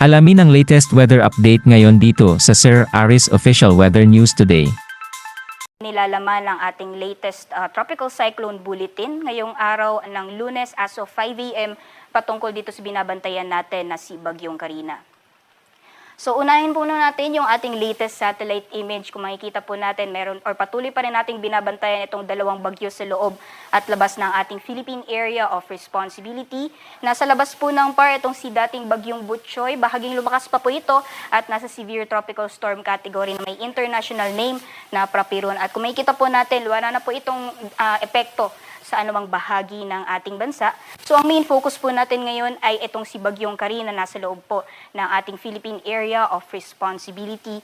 Alamin ang latest weather update ngayon dito sa Sir Aris Official Weather News Today. Nilalaman ng ating latest Tropical Cyclone Bulletin ngayong araw ng Lunes as of 5 a.m. patungkol dito sa binabantayan natin na si Bagyong Carina. So unahin po natin yung ating latest satellite image. Kung makikita po natin, patuloy pa rin nating binabantayan itong dalawang bagyo sa loob at labas ng ating Philippine Area of Responsibility. Nasa labas po ng PAR itong si dating Bagyong Butchoy. Bahaging lumakas pa po ito at nasa Severe Tropical Storm category na may international name na Prapiron. At kung makikita po natin, wala na po itong epekto sa anumang bahagi ng ating bansa. So ang main focus po natin ngayon ay itong si Bagyong Carina na nasa loob po ng ating Philippine Area of Responsibility.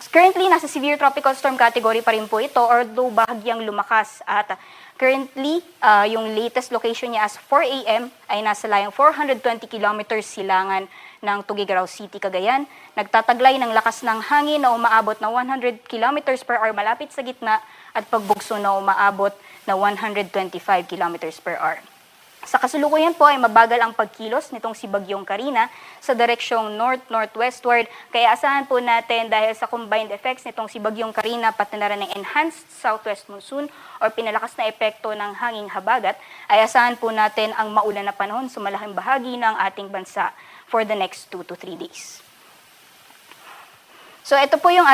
Currently, nasa Severe Tropical Storm category pa rin po ito, although bahagyang lumakas. At currently, yung latest location niya as 4 a.m. ay nasa layong 420 kilometers silangan ng Tuguegarao City, Cagayan. Nagtataglay ng lakas ng hangin na umaabot na 100 kilometers per hour malapit sa gitna at pagbugso na umaabot na 125 kilometers per hour. Sa kasalukuyan po ay mabagal ang pagkilos nitong si Bagyong Carina sa direksyong north-northwestward. Kaya asahan po natin dahil sa combined effects nitong si Bagyong Carina pati na rin ng enhanced southwest monsoon or pinalakas na epekto ng hanging habagat, ay asahan po natin ang maulan na panahon sa malaking bahagi ng ating bansa for the next 2 to 3 days. So ito po yung